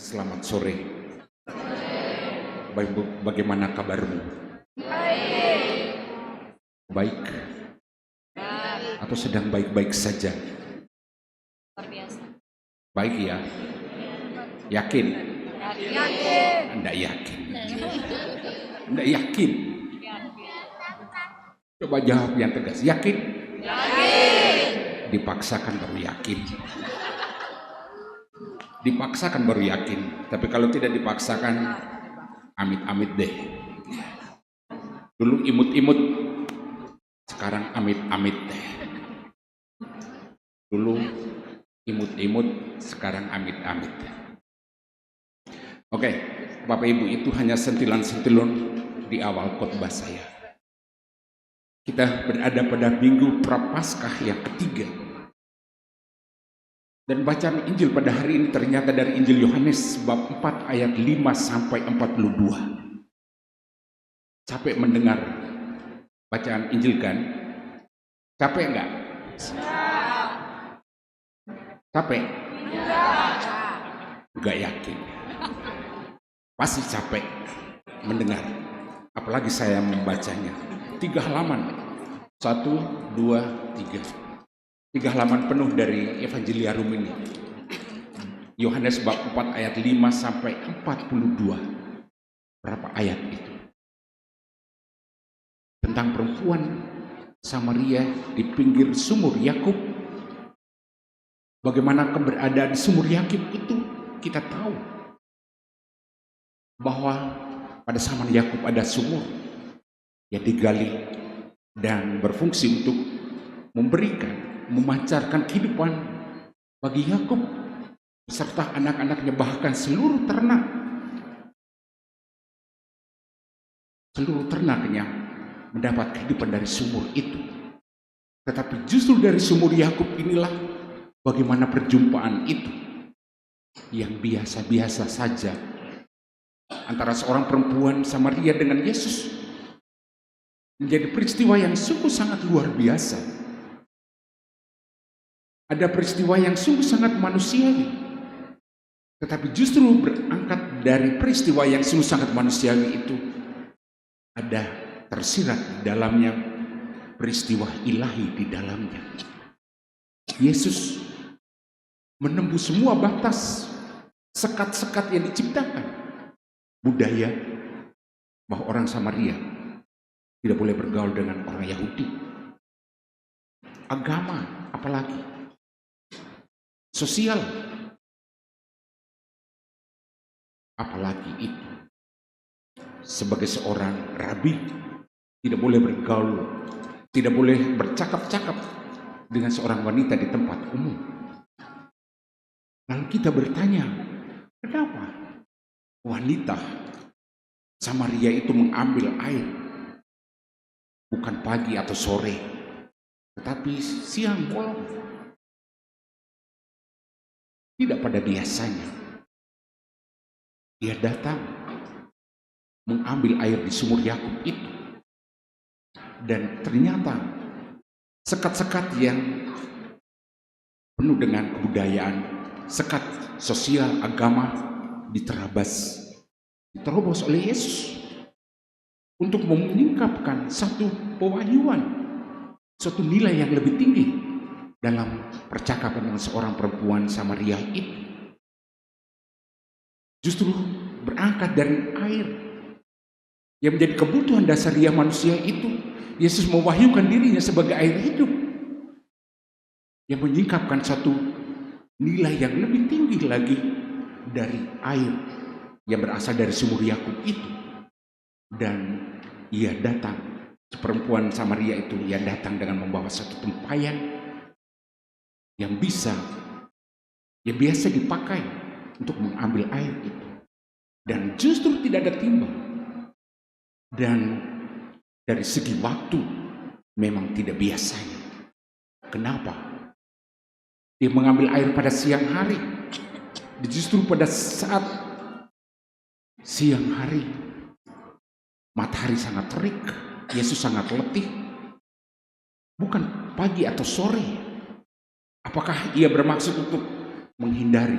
Selamat sore. Bagaimana kabarmu? Baik atau sedang baik-baik saja? Baik ya? Yakin? Enggak yakin. Enggak yakin. Coba jawab yang tegas. Yakin? Dipaksakan baru yakin. Dipaksakan baru yakin. Tapi kalau tidak dipaksakan, amit-amit deh. Dulu imut-imut, sekarang amit-amit deh. Dulu imut-imut, sekarang amit-amit. Oke, Bapak Ibu, itu hanya sentilan-sentilun di awal khotbah saya. Kita berada pada minggu Prapaskah yang ketiga. Dan bacaan Injil pada hari ini ternyata dari Injil Yohanes bab 4 ayat 5 sampai 42. Capek mendengar bacaan Injil kan? Capek enggak? Capek? Enggak yakin. Pasti capek mendengar. Apalagi saya membacanya. 3 halaman. 1, 2, 3. 3 halaman penuh dari Evangeliarum ini. Yohanes bab 4 ayat 5 sampai 42. Berapa ayat itu? Tentang perempuan Samaria di pinggir sumur Yakub. Bagaimana keberadaan sumur Yakub itu kita tahu. Bahwa pada zaman Yakub ada sumur yang digali dan berfungsi untuk memancarkan kehidupan bagi Yakub beserta anak-anaknya, bahkan seluruh ternaknya mendapat kehidupan dari sumur itu. Tetapi justru dari sumur Yakub inilah bagaimana perjumpaan itu yang biasa-biasa saja antara seorang perempuan Samaria dengan Yesus menjadi peristiwa yang sungguh sangat luar biasa. Ada peristiwa yang sungguh sangat manusiawi, tetapi justru berangkat dari peristiwa yang sungguh sangat manusiawi itu ada tersirat di dalamnya peristiwa ilahi di dalamnya. Yesus menembus semua batas sekat-sekat yang diciptakan budaya bahwa orang Samaria tidak boleh bergaul dengan orang Yahudi, agama apalagi sosial, apalagi itu. Sebagai seorang rabi, tidak boleh bergaul, tidak boleh bercakap-cakap dengan seorang wanita di tempat umum. Lalu kita bertanya, kenapa wanita Samaria itu mengambil air bukan pagi atau sore, tetapi siang bolong? Tidak pada biasanya. Dia datang mengambil air di sumur Yakub itu. Dan ternyata sekat-sekat yang penuh dengan kebudayaan, sekat sosial agama diterobos oleh Yesus untuk menyingkapkan satu pewahyuan, suatu nilai yang lebih tinggi dalam percakapan dengan seorang perempuan Samaria itu. Justru berangkat dari air yang menjadi kebutuhan dasariah manusia itu. Yesus mewahyukan dirinya sebagai air hidup yang menyingkapkan satu nilai yang lebih tinggi lagi dari air yang berasal dari sumur Yakub itu. Dan ia datang, perempuan Samaria itu, ia datang dengan membawa satu tempayan yang biasa dipakai untuk mengambil air itu, dan justru tidak ada timbang. Dan dari segi waktu memang tidak biasanya. Kenapa? Dia mengambil air pada siang hari, justru pada saat siang hari matahari sangat terik, Yesus sangat letih, bukan pagi atau sore. Apakah ia bermaksud untuk menghindari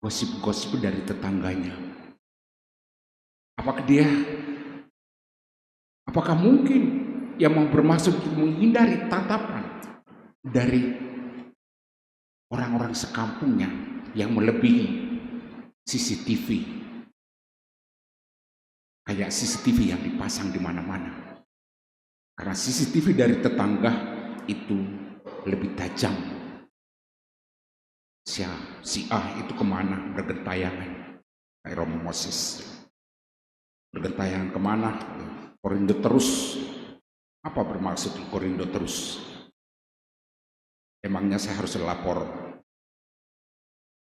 gosip-gosip dari tetangganya. Apakah mungkin ia mau bermaksud untuk menghindari tatapan dari orang-orang sekampungnya yang melebihi CCTV, kayak CCTV yang dipasang di mana-mana. Karena CCTV dari tetangga itu lebih tajam. Si A itu kemana bergentayangan, kayak Romo Moses bergentayangan kemana, Korindo terus. Apa bermaksud Korindo terus? Emangnya saya harus lapor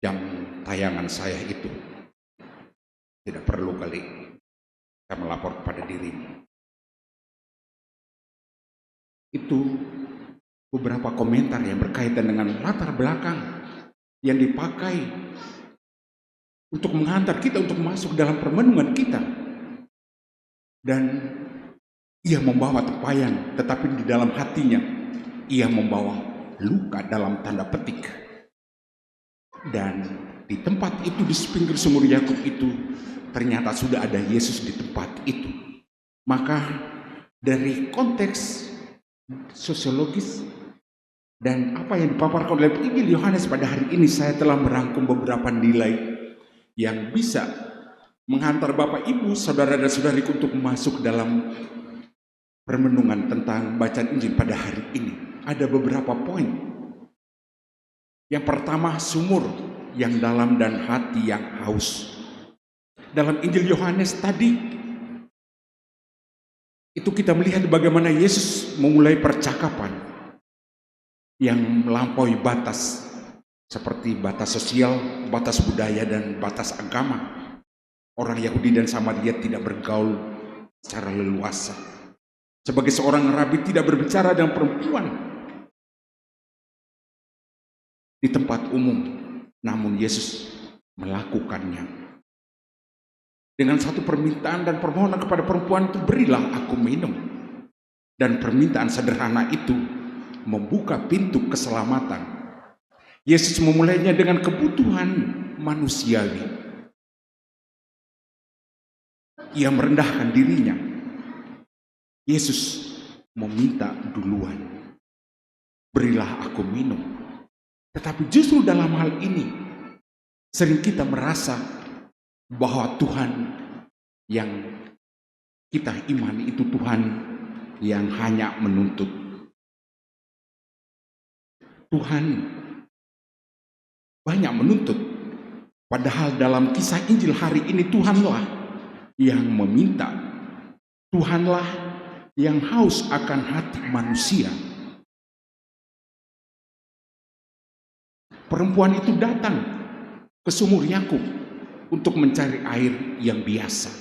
jam tayangan saya itu? Tidak perlu kali saya melapor kepada dirimu. Itu beberapa komentar yang berkaitan dengan latar belakang yang dipakai untuk menghantar kita untuk masuk dalam permenungan kita. Dan ia membawa tempayan, tetapi di dalam hatinya ia membawa luka dalam tanda petik. Dan di tempat itu, di pinggir sumur Yakub itu, ternyata sudah ada Yesus di tempat itu. Maka dari konteks sosiologis dan apa yang dipaparkan oleh Injil Yohanes pada hari ini, saya telah merangkum beberapa nilai yang bisa menghantar Bapak Ibu, saudara dan saudariku untuk masuk dalam permenungan tentang bacaan Injil pada hari ini. Ada beberapa poin. Yang pertama, sumur yang dalam dan hati yang haus. Dalam Injil Yohanes tadi, itu kita melihat bagaimana Yesus memulai percakapan yang melampaui batas, seperti batas sosial, batas budaya, dan batas agama. Orang Yahudi dan Samaria tidak bergaul secara leluasa. Sebagai seorang rabi tidak berbicara dengan perempuan di tempat umum, namun Yesus melakukannya dengan satu permintaan dan permohonan kepada perempuan itu, berilah aku minum. Dan permintaan sederhana itu membuka pintu keselamatan. Yesus memulainya dengan kebutuhan manusiawi. Ia merendahkan dirinya. Yesus meminta duluan, berilah aku minum. Tetapi justru dalam hal ini sering kita merasa bahwa Tuhan yang kita imani itu Tuhan yang hanya menuntut. Tuhan banyak menuntut. Padahal dalam kisah Injil hari ini, Tuhanlah yang meminta. Tuhanlah yang haus akan hati manusia. Perempuan itu datang ke sumur Yakub untuk mencari air yang biasa.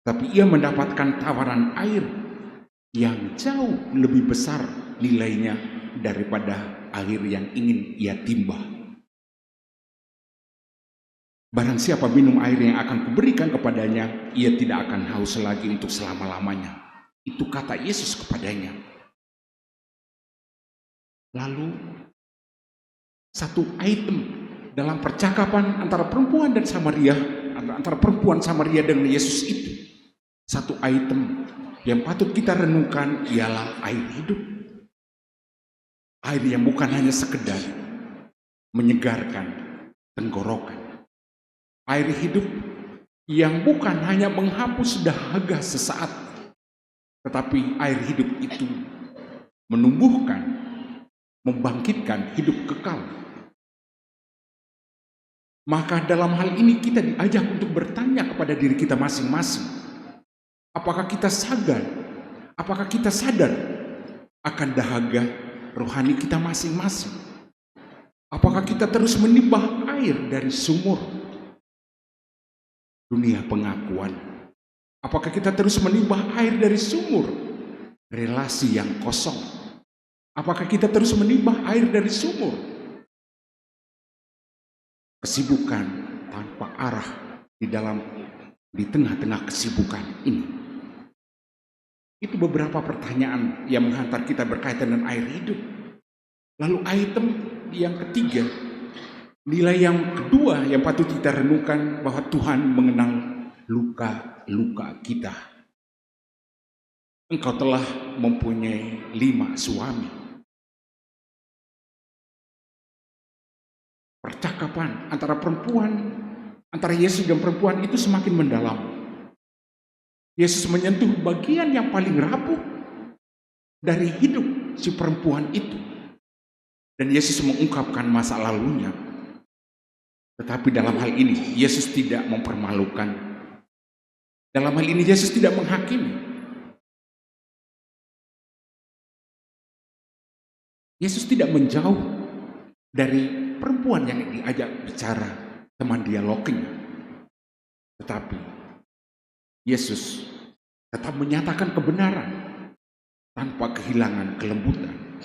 Tapi ia mendapatkan tawaran air yang jauh lebih besar nilainya daripada air yang ingin ia timba. Barang siapa minum air yang akan kuberikan kepadanya, ia tidak akan haus lagi untuk selama-lamanya. Itu kata Yesus kepadanya. Lalu satu item dalam percakapan antara perempuan dan Samaria, antara perempuan Samaria dengan Yesus itu, satu item yang patut kita renungkan ialah air hidup. Air yang bukan hanya sekedar menyegarkan tenggorokan. Air hidup yang bukan hanya menghapus dahaga sesaat, tetapi air hidup itu menumbuhkan, membangkitkan hidup kekal. Maka dalam hal ini kita diajak untuk bertanya kepada diri kita masing-masing. Apakah kita sadar akan dahaga rohani kita masing-masing? Apakah kita terus menimbah air dari sumur dunia pengakuan? Apakah kita terus menimbah air dari sumur relasi yang kosong? Apakah kita terus menimbah air dari sumur kesibukan tanpa arah di tengah-tengah kesibukan ini? Itu beberapa pertanyaan yang menghantar kita berkaitan dengan air hidup. Lalu item yang ketiga, Nilai yang kedua yang patut kita renungkan bahwa Tuhan mengenal luka-luka kita. Engkau telah mempunyai 5 suami. Percakapan antara Yesus dan perempuan itu semakin mendalam. Yesus menyentuh bagian yang paling rapuh dari hidup si perempuan itu. Dan Yesus mengungkapkan masa lalunya. Tetapi dalam hal ini Yesus tidak mempermalukan. Dalam hal ini Yesus tidak menghakimi. Yesus tidak menjauh dari perempuan yang diajak bicara, teman dialognya. Tetapi Yesus tetap menyatakan kebenaran tanpa kehilangan kelembutan.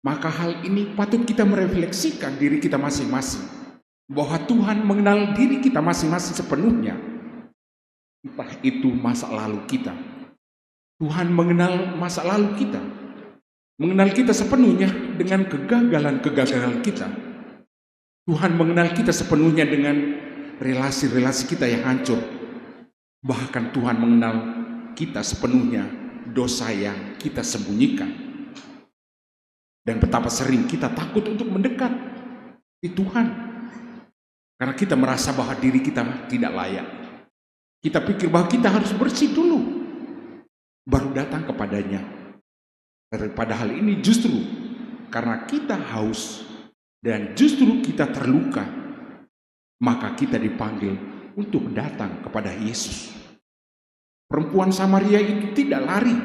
Maka hal ini patut kita merefleksikan diri kita masing-masing. Bahwa Tuhan mengenal diri kita masing-masing sepenuhnya. Entah itu masa lalu kita. Tuhan mengenal masa lalu kita. Mengenal kita sepenuhnya dengan kegagalan-kegagalan kita. Tuhan mengenal kita sepenuhnya dengan relasi-relasi kita yang hancur. Bahkan Tuhan mengenal kita sepenuhnya dosa yang kita sembunyikan. Dan betapa sering kita takut untuk mendekat di Tuhan. Karena kita merasa bahwa diri kita tidak layak. Kita pikir bahwa kita harus bersih dulu, baru datang kepadanya. Daripada hal ini justru karena kita haus dan justru kita terluka, maka kita dipanggil untuk datang kepada Yesus. Perempuan Samaria itu tidak lari,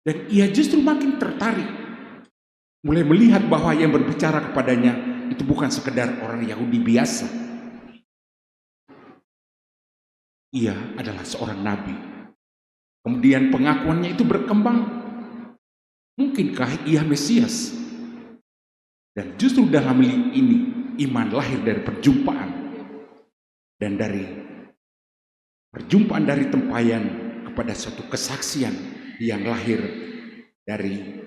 dan ia justru makin tertarik. Mulai melihat bahwa yang berbicara kepadanya itu bukan sekedar orang Yahudi biasa. Ia adalah seorang nabi. Kemudian pengakuannya itu berkembang. Mungkinkah ia Mesias? Dan justru dalam ini iman lahir dari perjumpaan. Dan dari perjumpaan dari tempayan kepada suatu kesaksian yang lahir dari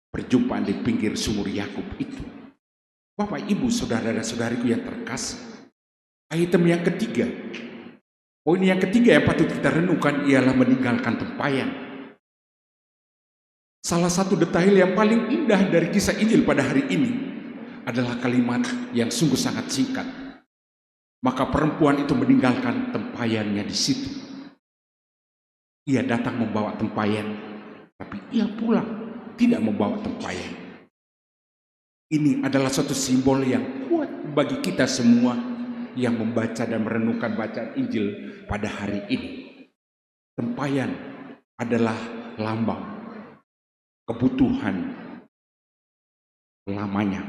perjumpaan di pinggir sumur Yakub itu. Bapak, Ibu, saudara dan saudariku yang terkasih, item yang ketiga, poin yang ketiga yang patut kita renungkan ialah meninggalkan tempayan. Salah satu detail yang paling indah dari kisah Injil pada hari ini adalah kalimat yang sungguh sangat singkat. Maka perempuan itu meninggalkan tempayannya di situ. Ia datang membawa tempayan, tapi ia pulang tidak membawa tempayan. Ini adalah suatu simbol yang kuat bagi kita semua yang membaca dan merenungkan bacaan Injil pada hari ini. Tempayan adalah lambang kebutuhan lamanya.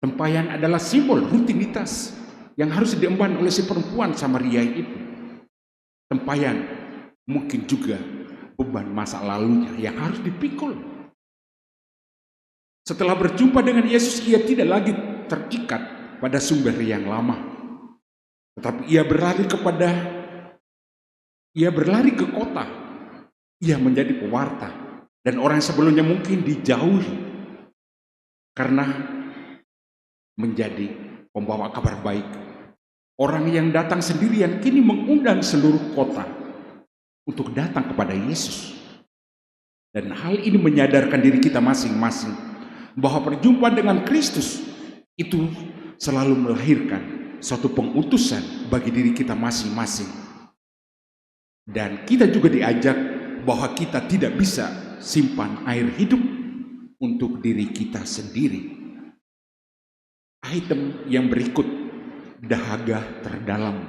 Tempayan adalah simbol rutinitas yang harus diemban oleh si perempuan Samaria itu. Tempayan mungkin juga beban masa lalunya yang harus dipikul. Setelah berjumpa dengan Yesus, ia tidak lagi terikat pada sumber yang lama. Tetapi ia berlari ke kota. Ia menjadi pewarta. Dan orang yang sebelumnya mungkin dijauhi karena menjadi pembawa kabar baik. Orang yang datang sendirian kini mengundang seluruh kota untuk datang kepada Yesus. Dan hal ini menyadarkan diri kita masing-masing bahwa perjumpaan dengan Kristus itu selalu melahirkan suatu pengutusan bagi diri kita masing-masing. Dan kita juga diajak bahwa kita tidak bisa simpan air hidup untuk diri kita sendiri. Item yang berikut, dahaga terdalam.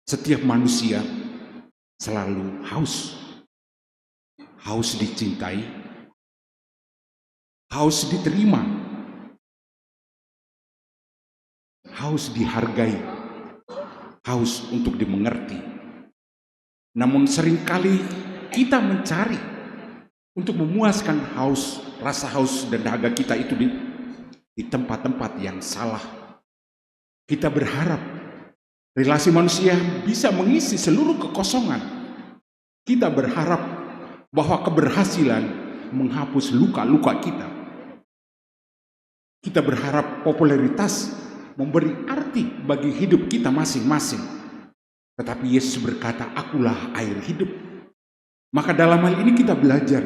Setiap manusia selalu haus. Haus dicintai, haus diterima, haus dihargai, haus untuk dimengerti. Namun seringkali kita mencari untuk memuaskan rasa haus dan dahaga kita itu di tempat-tempat yang salah. Kita berharap relasi manusia bisa mengisi seluruh kekosongan. Kita berharap bahwa keberhasilan menghapus luka-luka kita. kita berharap popularitas memberi arti bagi hidup kita masing-masing. Tetapi Yesus berkata, akulah air hidup. Maka dalam hal ini kita belajar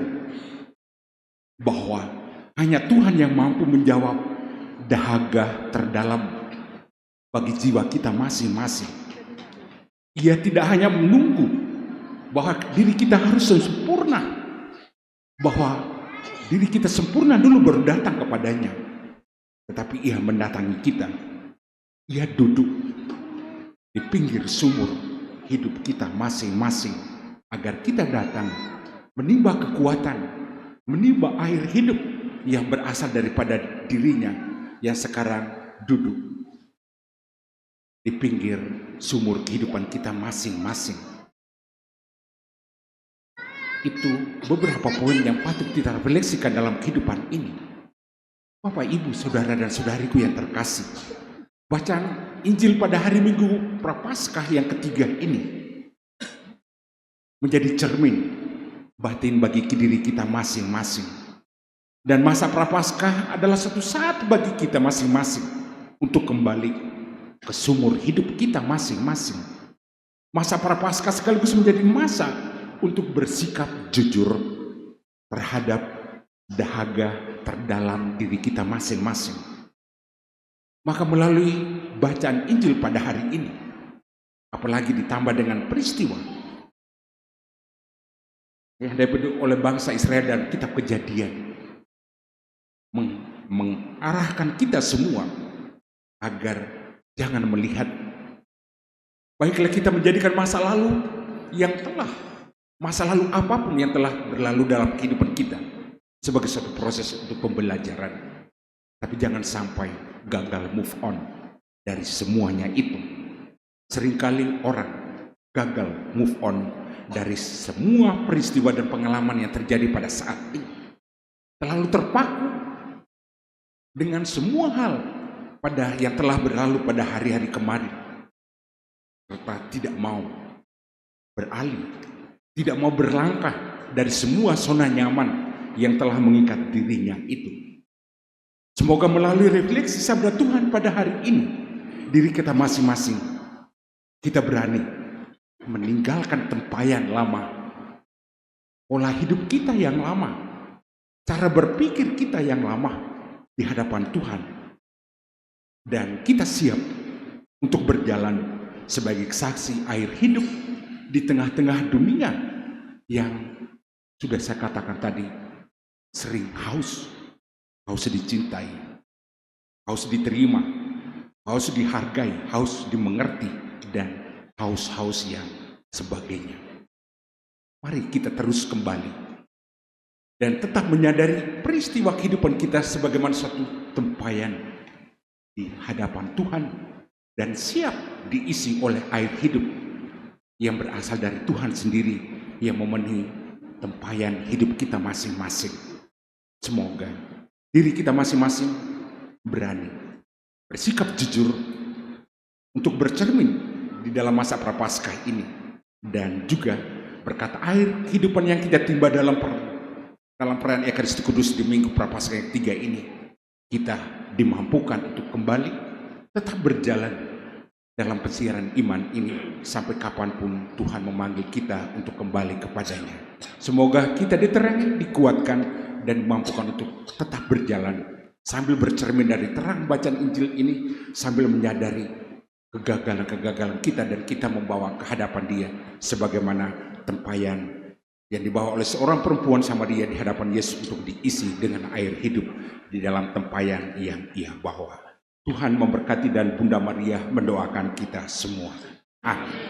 bahwa hanya Tuhan yang mampu menjawab dahaga terdalam bagi jiwa kita masing-masing. Ia tidak hanya menunggu bahwa diri kita harus sempurna, bahwa diri kita sempurna dulu baru datang kepadanya. Tetapi ia mendatangi kita. Ia duduk di pinggir sumur hidup kita masing-masing agar kita datang menimba kekuatan, menimba air hidup yang berasal daripada dirinya yang sekarang duduk di pinggir sumur kehidupan kita masing-masing. Itu beberapa poin yang patut kita refleksikan dalam kehidupan ini. Bapak, Ibu, Saudara dan Saudariku yang terkasih, bacaan Injil pada hari Minggu Prapaskah yang ketiga ini menjadi cermin batin bagi diri kita masing-masing. Dan masa Prapaskah adalah satu saat bagi kita masing-masing untuk kembali ke sumur hidup kita masing-masing. Masa Prapaskah sekaligus menjadi masa untuk bersikap jujur terhadap dahaga terdalam diri kita masing-masing. Maka melalui bacaan Injil pada hari ini, apalagi ditambah dengan peristiwa yang dihadapi oleh bangsa Israel dan kitab Kejadian, mengarahkan kita semua agar jangan melihat, baiklah kita menjadikan masa lalu apapun yang telah berlalu dalam kehidupan kita sebagai suatu proses untuk pembelajaran. Tapi jangan sampai gagal move on dari semuanya itu. Seringkali orang gagal move on dari semua peristiwa dan pengalaman yang terjadi pada saat ini. Terlalu terpaku dengan semua hal yang telah berlalu pada hari-hari kemarin, serta tidak mau beralih, tidak mau berlangkah dari semua zona nyaman yang telah mengikat dirinya itu. Semoga melalui refleksi sabda Tuhan pada hari ini, diri kita masing-masing, kita berani meninggalkan tempayan lama, pola hidup kita yang lama, cara berpikir kita yang lama di hadapan Tuhan. Dan kita siap untuk berjalan sebagai saksi air hidup di tengah-tengah dunia yang sudah saya katakan tadi sering haus dicintai, haus diterima, haus dihargai, haus dimengerti, dan haus yang sebagainya. Mari kita terus kembali dan tetap menyadari peristiwa kehidupan kita sebagaimana suatu tempayan di hadapan Tuhan dan siap diisi oleh air hidup yang berasal dari Tuhan sendiri yang memenuhi tempayan hidup kita masing-masing. Semoga diri kita masing-masing berani bersikap jujur untuk bercermin di dalam masa Prapaskah ini, dan juga berkata air kehidupan yang kita timba dalam perayaan Ekaristi Kudus di Minggu Prapaskah yang ketiga ini, kita dimampukan untuk kembali tetap berjalan dalam pesiaran iman ini sampai kapanpun Tuhan memanggil kita untuk kembali kepadanya. Semoga kita diterangi, dikuatkan, dan dimampukan untuk tetap berjalan sambil bercermin dari terang bacaan Injil ini, sambil menyadari kegagalan-kegagalan kita, dan kita membawa ke hadapan Dia sebagaimana tempayan yang dibawa oleh seorang perempuan Samaria di hadapan Yesus untuk diisi dengan air hidup di dalam tempayan yang ia bawa. Tuhan memberkati dan Bunda Maria mendoakan kita semua. Amin.